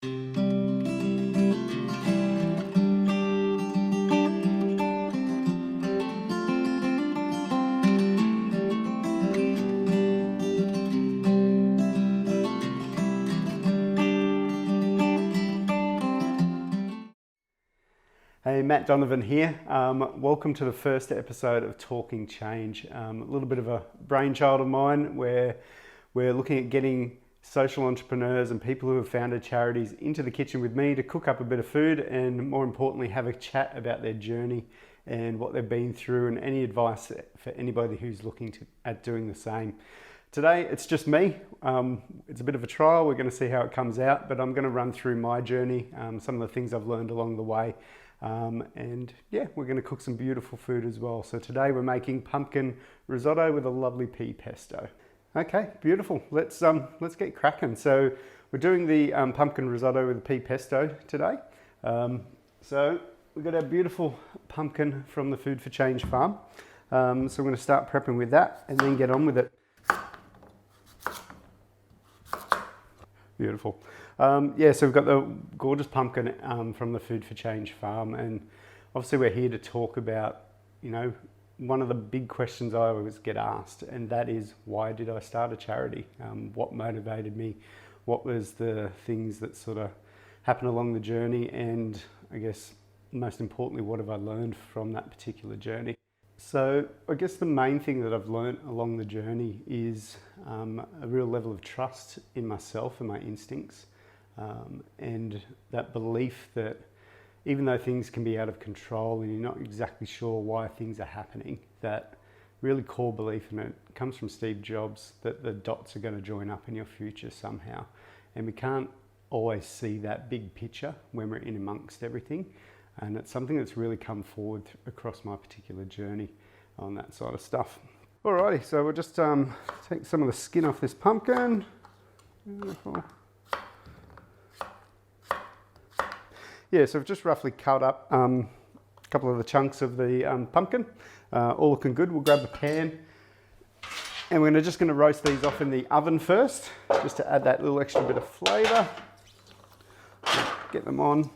Hey, Matt Donovan here. Welcome to the first episode of Talking Change. A little bit of a brainchild of mine where we're looking at getting social entrepreneurs and people who have founded charities into the kitchen with me to cook up a bit of food and, more importantly, have a chat about their journey and what they've been through and any advice for anybody who's looking at doing the same. Today, it's just me. It's a bit of a trial. We're going to see how it comes out, but I'm going to run through my journey, some of the things I've learned along the way. And yeah, we're going to cook some beautiful food as well. So today we're making pumpkin risotto with a lovely pea pesto. Okay, beautiful. Let's get cracking. So we're doing the pumpkin risotto with the pea pesto today. So we've got our beautiful pumpkin from the Food for Change farm. So we're going to start prepping with that and then get on with it. Beautiful. Yeah, so we've got the gorgeous pumpkin from the Food for Change farm, and obviously we're here to talk about, you know, one of the big questions I always get asked, and that is, why did I start a charity? What motivated me? What was the things that sort of happened along the journey? And I guess most importantly, what have I learned from that particular journey? So I guess the main thing that I've learned along the journey is a real level of trust in myself and my instincts, and that belief that even though things can be out of control and you're not exactly sure why things are happening, that really core belief, and it comes from Steve Jobs, that the dots are going to join up in your future somehow. And we can't always see that big picture when we're in amongst everything. And it's something that's really come forward across my particular journey on that side of stuff. Alrighty, so we'll just take some of the skin off this pumpkin. Beautiful. Yeah, so I've just roughly cut up a couple of the chunks of the pumpkin. All looking good. We'll grab the pan and we're just going to roast these off in the oven first, just to add that little extra bit of flavour. Get them on.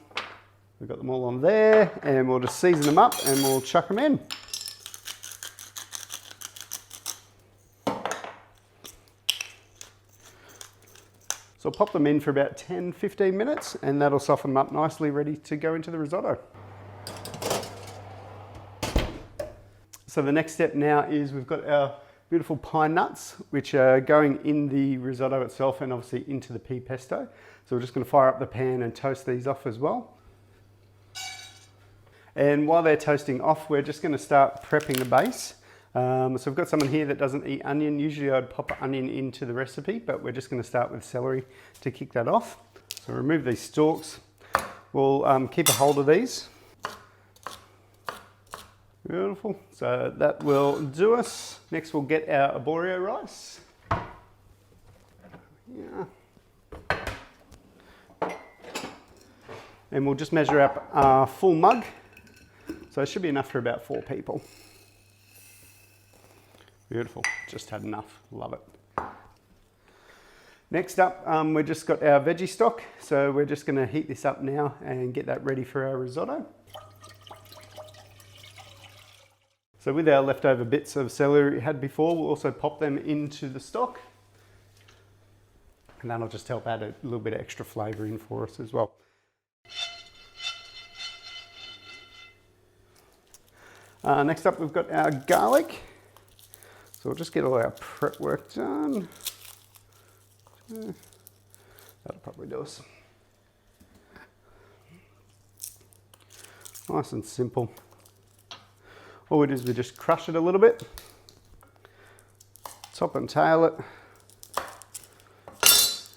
We've got them all on there, and we'll just season them up and we'll chuck them in. So I'll pop them in for about 10-15 minutes, and that'll soften them up nicely, ready to go into the risotto. So the next step now is we've got our beautiful pine nuts, which are going in the risotto itself and obviously into the pea pesto. So we're just going to fire up the pan and toast these off as well. And while they're toasting off, we're just going to start prepping the base. So we've got someone here that doesn't eat onion. Usually I'd pop onion into the recipe, but we're just going to start with celery to kick that off. So remove these stalks. We'll keep a hold of these. Beautiful. So that will do us. Next we'll get our arborio rice. Yeah. And we'll just measure up our full mug. So it should be enough for about 4 people. Beautiful, just had enough, love it. Next up, we've just got our veggie stock. So we're just gonna heat this up now and get that ready for our risotto. So with our leftover bits of celery we had before, we'll also pop them into the stock. And that'll just help add a little bit of extra flavour in for us as well. Next up, we've got our garlic. So we'll just get all our prep work done. That'll probably do us. Nice and simple. All we do is we just crush it a little bit, top and tail it,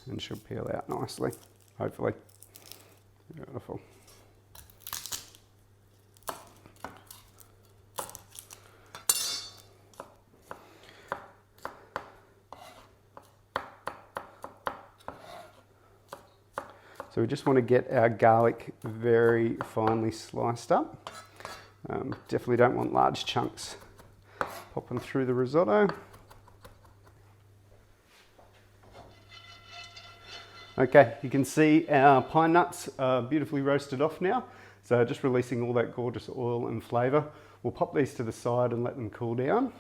and she'll peel out nicely, hopefully. Beautiful. So we just want to get our garlic very finely sliced up. Definitely don't want large chunks popping through the risotto. Okay, you can see our pine nuts are beautifully roasted off now. So just releasing all that gorgeous oil and flavour. We'll pop these to the side and let them cool down.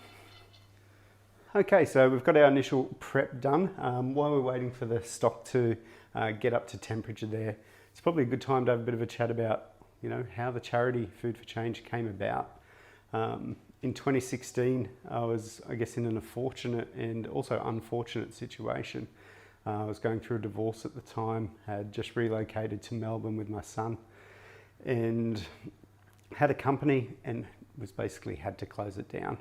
Okay, so we've got our initial prep done. While we're waiting for the stock to get up to temperature there, it's probably a good time to have a bit of a chat about, you know, how the charity Food for Change came about. In 2016, I was, I guess, in an fortunate and also unfortunate situation. I was going through a divorce at the time, had just relocated to Melbourne with my son, and had a company and was basically had to close it down,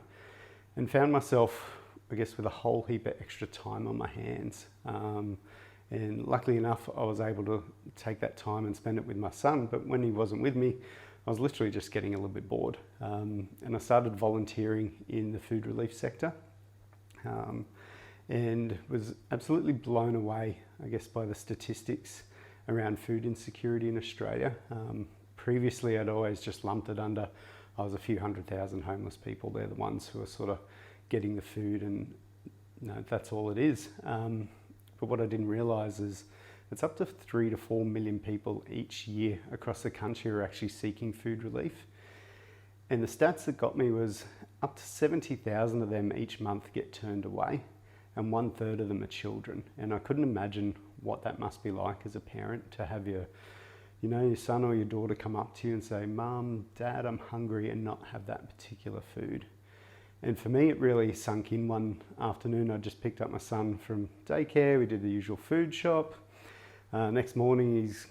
and found myself, I guess, with a whole heap of extra time on my hands. And luckily enough, I was able to take that time and spend it with my son, but when he wasn't with me, I was literally just getting a little bit bored. And I started volunteering in the food relief sector. And was absolutely blown away, I guess, by the statistics around food insecurity in Australia. Previously, I'd always just lumped it under, I was a few 100,000 homeless people. They're the ones who are sort of getting the food, and you know, that's all it is. But what I didn't realise is it's up to 3 to 4 million people each year across the country who are actually seeking food relief. And the stats that got me was up to 70,000 of them each month get turned away, and 1/3 of them are children. And I couldn't imagine what that must be like as a parent, to have your son or your daughter come up to you and say, "Mum, Dad, I'm hungry," and not have that particular food. And for me, it really sunk in one afternoon. I just picked up my son from daycare. We did the usual food shop. Next morning, he's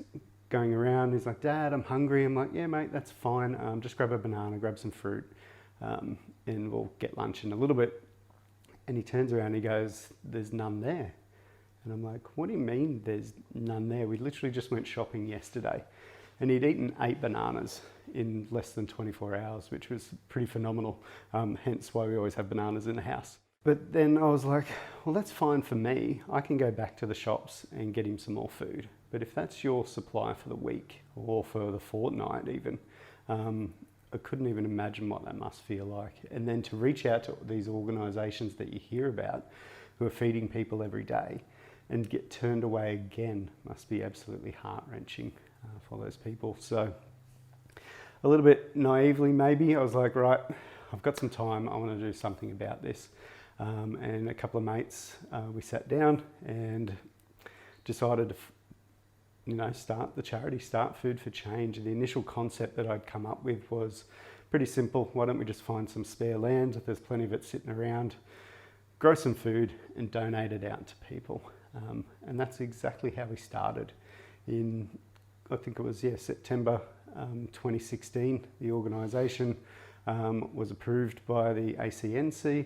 going around. He's like, "Dad, I'm hungry." I'm like, "Yeah, mate, that's fine. Just grab a banana, grab some fruit, and we'll get lunch in a little bit." And he turns around and he goes, "There's none there." And I'm like, "What do you mean there's none there? We literally just went shopping yesterday." And he'd eaten 8 bananas in less than 24 hours, which was pretty phenomenal. Hence why we always have bananas in the house. But then I was like, well, that's fine for me. I can go back to the shops and get him some more food. But if that's your supply for the week or for the fortnight even, I couldn't even imagine what that must feel like. And then to reach out to these organisations that you hear about who are feeding people every day and get turned away again must be absolutely heart-wrenching for those people. So a little bit naively maybe, I was like, right, I've got some time, I want to do something about this. And a couple of mates, we sat down and decided to start the charity, start Food for Change. The initial concept that I'd come up with was pretty simple. Why don't we just find some spare land, if there's plenty of it sitting around, grow some food and donate it out to people. And that's exactly how we started. In, I think it was, September 2016, the organisation was approved by the ACNC,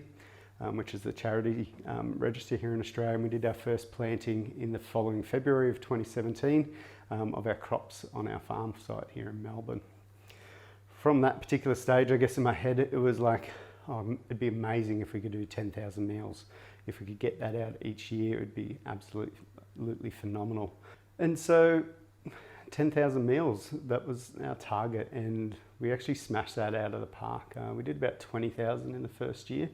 which is the charity register here in Australia. And we did our first planting in the following February of 2017 of our crops on our farm site here in Melbourne. From that particular stage, I guess in my head, it was like, oh, it'd be amazing if we could do 10,000 meals. If we could get that out each year, it would be absolutely phenomenal. And so 10,000 meals, that was our target, and we actually smashed that out of the park. We did about 20,000 in the first year,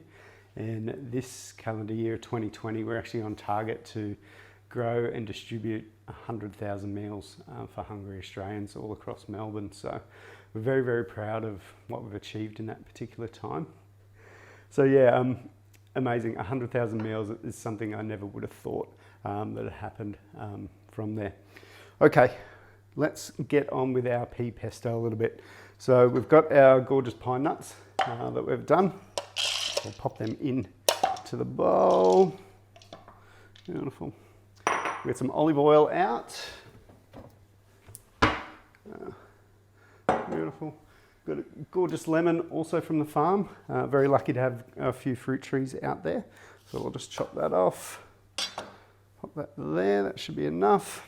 and this calendar year, 2020, we're actually on target to grow and distribute 100,000 meals for hungry Australians all across Melbourne. So we're very, very proud of what we've achieved in that particular time. So yeah, amazing. 100,000 meals is something I never would have thought that had happened from there. Okay, let's get on with our pea pesto a little bit. So we've got our gorgeous pine nuts that we've done. We'll pop them in to the bowl. Beautiful. We get some olive oil out. Beautiful. Got a gorgeous lemon also from the farm. Very lucky to have a few fruit trees out there. So we'll just chop that off. Pop that there, that should be enough.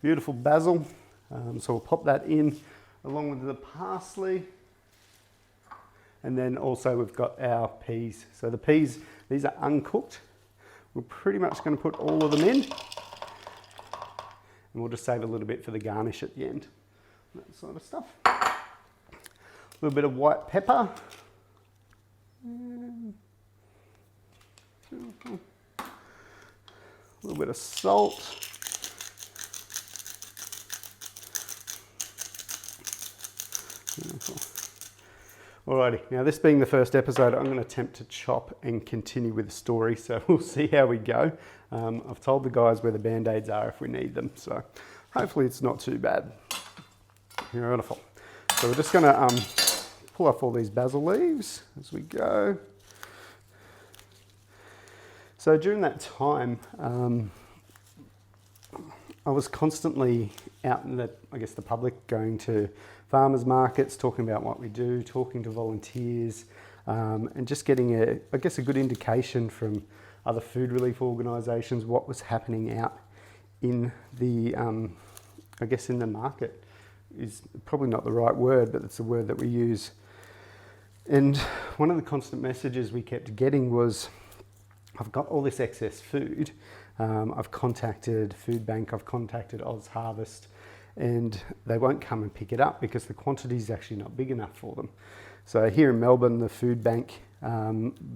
Beautiful basil. So we'll pop that in along with the parsley. And then also we've got our peas. So the peas, these are uncooked. We're pretty much going to put all of them in. And we'll just save a little bit for the garnish at the end. That sort of stuff. A little bit of white pepper. A a little bit of salt. Alrighty, now this being the first episode, I'm going to attempt to chop and continue with the story, so we'll see how we go. I've told the guys where the band-aids are if we need them, so hopefully it's not too bad. Beautiful. So we're just going to pull off all these basil leaves as we go. So during that time, I was constantly out in the public, going to farmers markets, talking about what we do, talking to volunteers, and just getting a good indication from other food relief organisations what was happening out in the, in the market is probably not the right word, but it's a word that we use. And one of the constant messages we kept getting was, I've got all this excess food. I've contacted Food Bank, I've contacted Oz Harvest, and they won't come and pick it up because the quantity is actually not big enough for them. So here in Melbourne, the Food Bank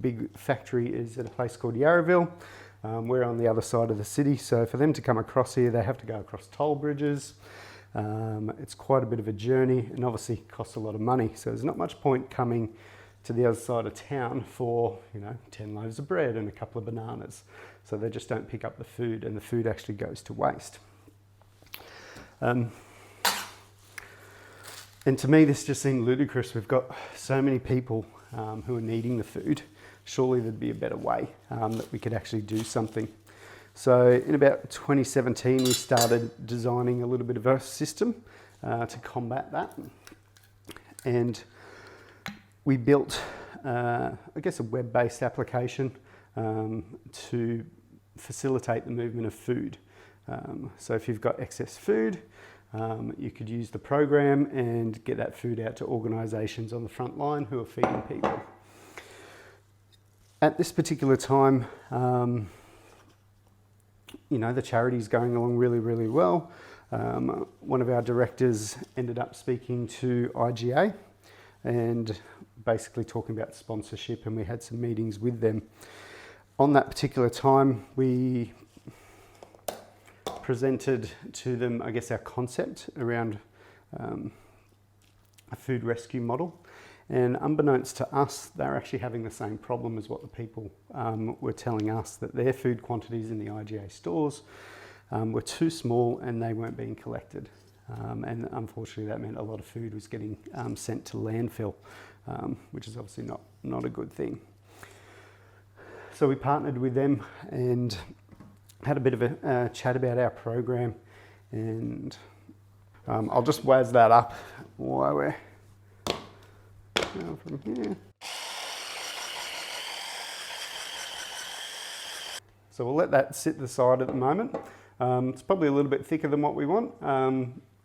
big factory is at a place called Yarraville. We're on the other side of the city, so for them to come across here, they have to go across toll bridges. It's quite a bit of a journey and obviously costs a lot of money. So there's not much point coming to the other side of town for, 10 loaves of bread and a couple of bananas. So they just don't pick up the food, and the food actually goes to waste. And to me, this just seemed ludicrous. We've got so many people who are needing the food. Surely there'd be a better way that we could actually do something. So in about 2017, we started designing a little bit of a system to combat that. And we built, a web-based application to facilitate the movement of food. So if you've got excess food, you could use the program and get that food out to organisations on the front line who are feeding people. At this particular time, the charity's going along really, really well. One of our directors ended up speaking to IGA and basically talking about sponsorship, and we had some meetings with them. On that particular time, we presented to them, our concept around a food rescue model. And unbeknownst to us, they're actually having the same problem as what the people were telling us, that their food quantities in the IGA stores were too small and they weren't being collected. And unfortunately, that meant a lot of food was getting sent to landfill, which is obviously not a good thing. So we partnered with them and had a bit of a chat about our program, and I'll just waz that up while we're from here. So we'll let that sit to the side at the moment. It's probably a little bit thicker than what we want.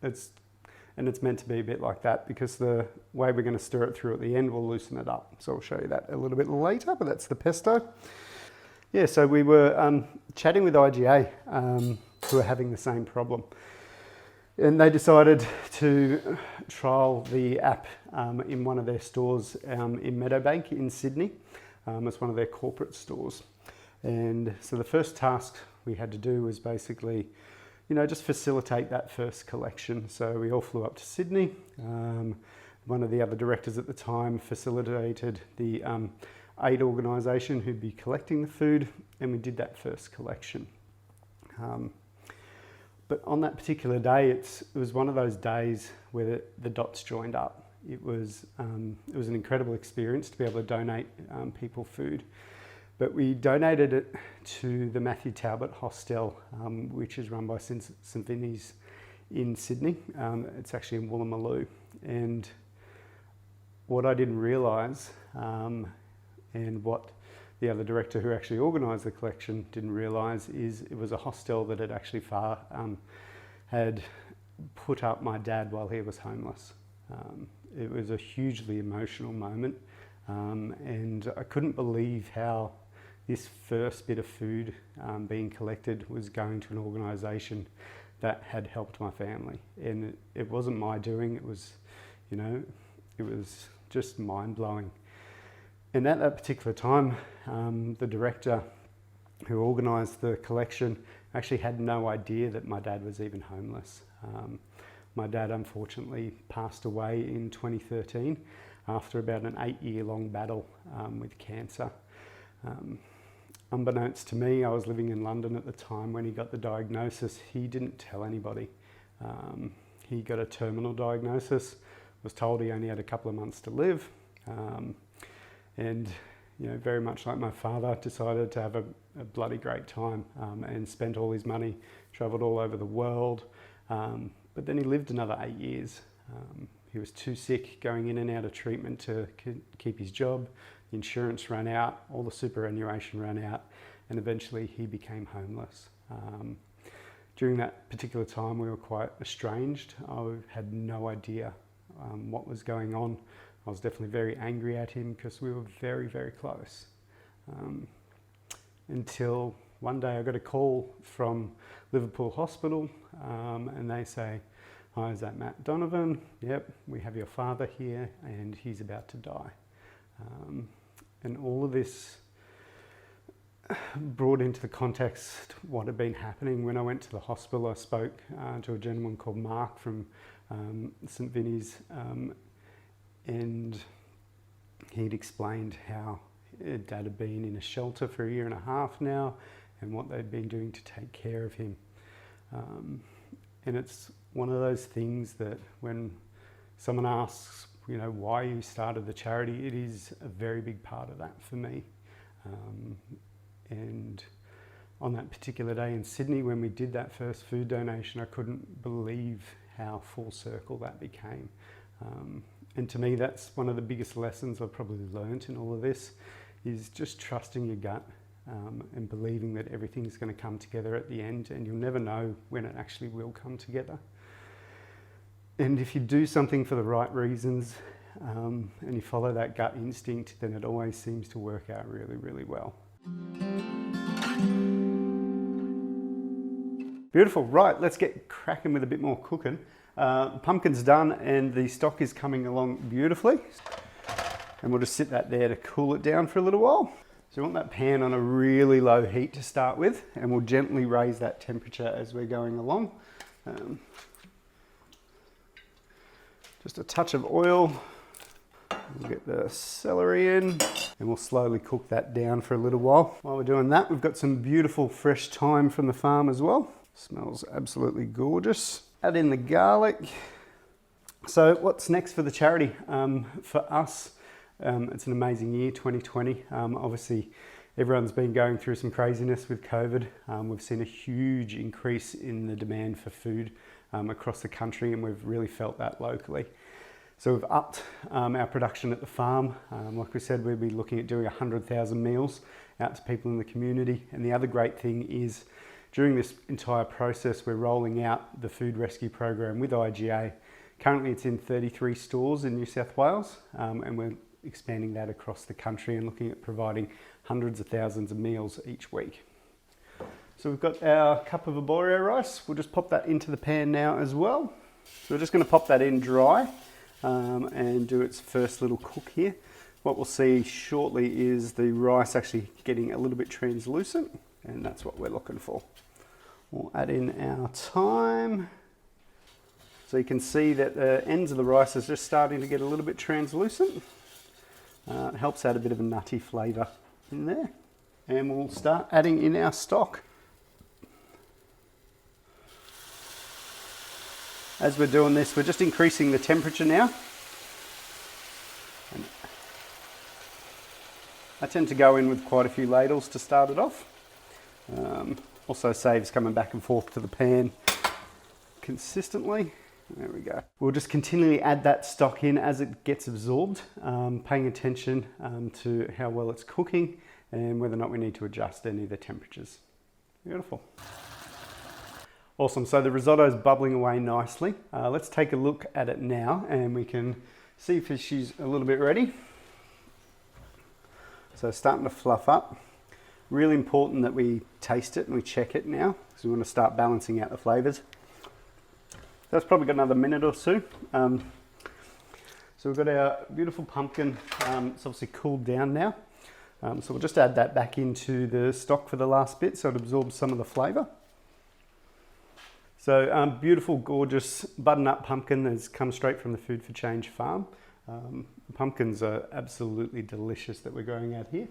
It's meant to be a bit like that because the way we're going to stir it through at the end will loosen it up. So I'll show you that a little bit later, but that's the pesto. Yeah, so we were chatting with IGA, who are having the same problem. And they decided to trial the app in one of their stores in Meadowbank in Sydney. It's one of their corporate stores. And so the first task we had to do was basically, just facilitate that first collection. So we all flew up to Sydney. One of the other directors at the time facilitated the aid organisation who'd be collecting the food, and we did that first collection. But on that particular day, it was one of those days where the dots joined up. It was an incredible experience to be able to donate people food. But we donated it to the Matthew Talbot Hostel, which is run by St Vinny's in Sydney. It's actually in Woolloomooloo. And what I didn't realise, and what the other director who actually organised the collection didn't realise, is it was a hostel that had actually had put up my dad while he was homeless. It was a hugely emotional moment, and I couldn't believe how this first bit of food being collected was going to an organisation that had helped my family. And it wasn't my doing, it was just mind-blowing. And at that particular time, the director who organised the collection, actually had no idea that my dad was even homeless. My dad unfortunately passed away in 2013 after about an 8-year-long battle with cancer. Unbeknownst to me, I was living in London at the time when he got the diagnosis. He didn't tell anybody. He got a terminal diagnosis, was told he only had a couple of months to live, and you know, very much like my father, decided to have a bloody great time and spent all his money, travelled all over the world. But then he lived another 8 years. He was too sick going in and out of treatment to keep his job. The insurance ran out, all the superannuation ran out, and eventually he became homeless. During that particular time, we were quite estranged. I had no idea what was going on. I was definitely very angry at him because we were very, very close. Until one day I got a call from Liverpool Hospital and they say, "Hi, is that Matt Donovan? Yep, we have your father here and he's about to die." And all of this brought into the context what had been happening. When I went to the hospital, I spoke to a gentleman called Mark from St Vinny's, and he'd explained how Dad had been in a shelter for 1.5 years now and what they'd been doing to take care of him. And it's one of those things that when someone asks, you know, why you started the charity, it is a very big part of that for me. And on that particular day in Sydney, when we did that first food donation, I couldn't believe how full circle that became. And to me, that's one of the biggest lessons I've probably learned in all of this, is just trusting your gut and believing that everything's going to come together at the end, and you'll never know when it actually will come together. And if you do something for the right reasons and you follow that gut instinct, then it always seems to work out really, really well. Beautiful. Right, let's get cracking with a bit more cooking. Pumpkin's done and the stock is coming along beautifully. And we'll just sit that there to cool it down for a little while. So we want that pan on a really low heat to start with, and we'll gently raise that temperature as we're going along. Just a touch of oil. We'll get the celery in and we'll slowly cook that down for a little while. While we're doing that, we've got some beautiful fresh thyme from the farm as well. Smells absolutely gorgeous. Add in the garlic. So what's next for the charity? For us, it's an amazing year, 2020. Obviously, everyone's been going through some craziness with COVID. We've seen a huge increase in the demand for food across the country, and we've really felt that locally. So we've upped our production at the farm. Like we said, we'll be looking at doing 100,000 meals out to people in the community. And the other great thing is, during this entire process, we're rolling out the food rescue program with IGA. Currently it's in 33 stores in New South Wales, and we're expanding that across the country and looking at providing hundreds of thousands of meals each week. So we've got our cup of arborio rice. We'll just pop that into the pan now as well. So we're just going to pop that in dry and do its first little cook here. What we'll see shortly is the rice actually getting a little bit translucent, and that's what we're looking for. We'll add in our thyme. So you can see that the ends of the rice is just starting to get a little bit translucent. It helps add a bit of a nutty flavour in there. And we'll start adding in our stock. As we're doing this, we're just increasing the temperature now. And I tend to go in with quite a few ladles to start it off. Also saves coming back and forth to the pan consistently. There we go. We'll just continually add that stock in as it gets absorbed, paying attention to how well it's cooking and whether or not we need to adjust any of the temperatures. Beautiful. Awesome, so the risotto is bubbling away nicely. Let's take a look at it now and we can see if she's a little bit ready. So it's starting to fluff up. Really important that we taste it and we check it now, because we want to start balancing out the flavours. That's probably got another minute or so. So we've got our beautiful pumpkin. It's obviously cooled down now. So we'll just add that back into the stock for the last bit so it absorbs some of the flavour. So beautiful, gorgeous butternut pumpkin that's come straight from the Food for Change farm. Pumpkins are absolutely delicious that we're growing out here.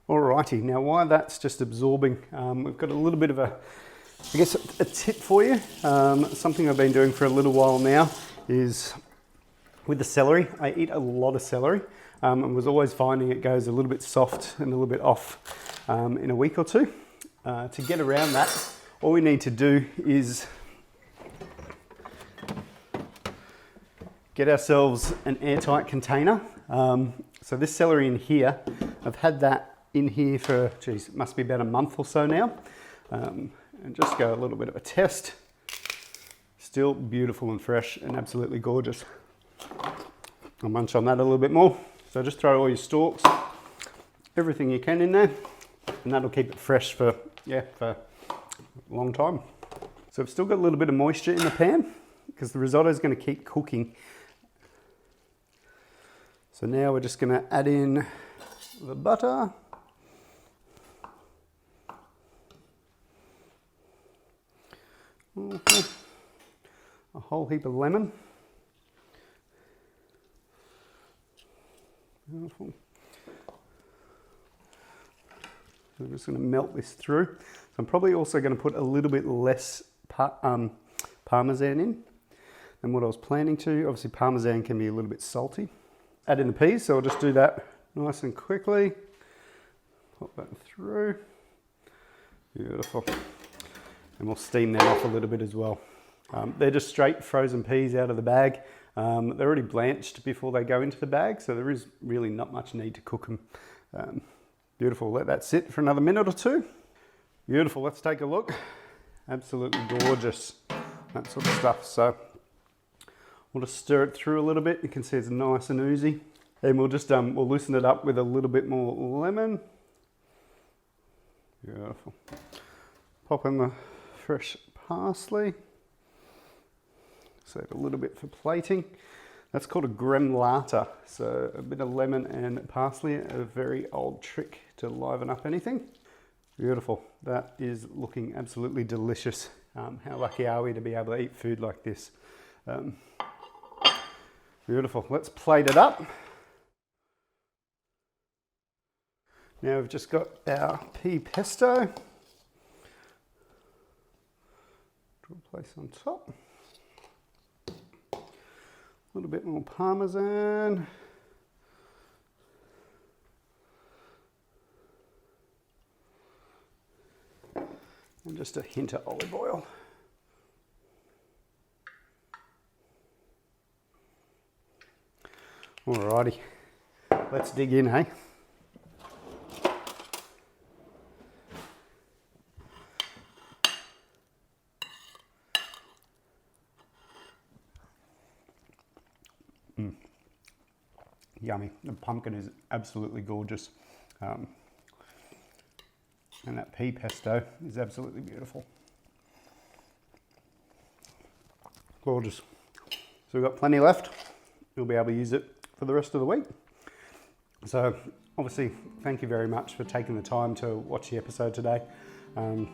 Alrighty, now while that's just absorbing, we've got a little bit of a tip for you. Something I've been doing for a little while now is with the celery. I eat a lot of celery and was always finding it goes a little bit soft and a little bit off in a week or two. To get around that, all we need to do is get ourselves an airtight container. So this celery in here, I've had that in here for, geez, it must be about a month or so now. And just go a little bit of a test. Still beautiful and fresh and absolutely gorgeous. I'll munch on that a little bit more. So just throw all your stalks, everything you can in there, and that'll keep it fresh for a long time. So I've still got a little bit of moisture in the pan because the risotto is going to keep cooking. So now we're just going to add in the butter. A whole heap of lemon. Beautiful. So I'm just going to melt this through. So I'm probably also going to put a little bit less Parmesan in than what I was planning to. Obviously Parmesan can be a little bit salty. Add in the peas, so I'll just do that nice and quickly. Pop that through. Beautiful. And we'll steam them off a little bit as well. They're just straight frozen peas out of the bag. They're already blanched before they go into the bag, so there is really not much need to cook them. Beautiful, let that sit for another minute or two. Beautiful, let's take a look. Absolutely gorgeous, that sort of stuff. So we'll just stir it through a little bit. You can see it's nice and oozy. And we'll just we'll loosen it up with a little bit more lemon. Beautiful. Pop in the fresh parsley. Save a little bit for plating. That's called a gremlata. So a bit of lemon and parsley, a very old trick to liven up anything. Beautiful. That is looking absolutely delicious. How lucky are we to be able to eat food like this? Beautiful. Let's plate it up. Now we've just got our pea pesto. Place on top. A little bit more Parmesan. And just a hint of olive oil. Alrighty, let's dig in, hey? Yummy. The pumpkin is absolutely gorgeous. And that pea pesto is absolutely beautiful. Gorgeous. So we've got plenty left. We'll be able to use it for the rest of the week. So obviously, thank you very much for taking the time to watch the episode today. I'm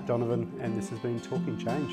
Donovan, and this has been Talking Change.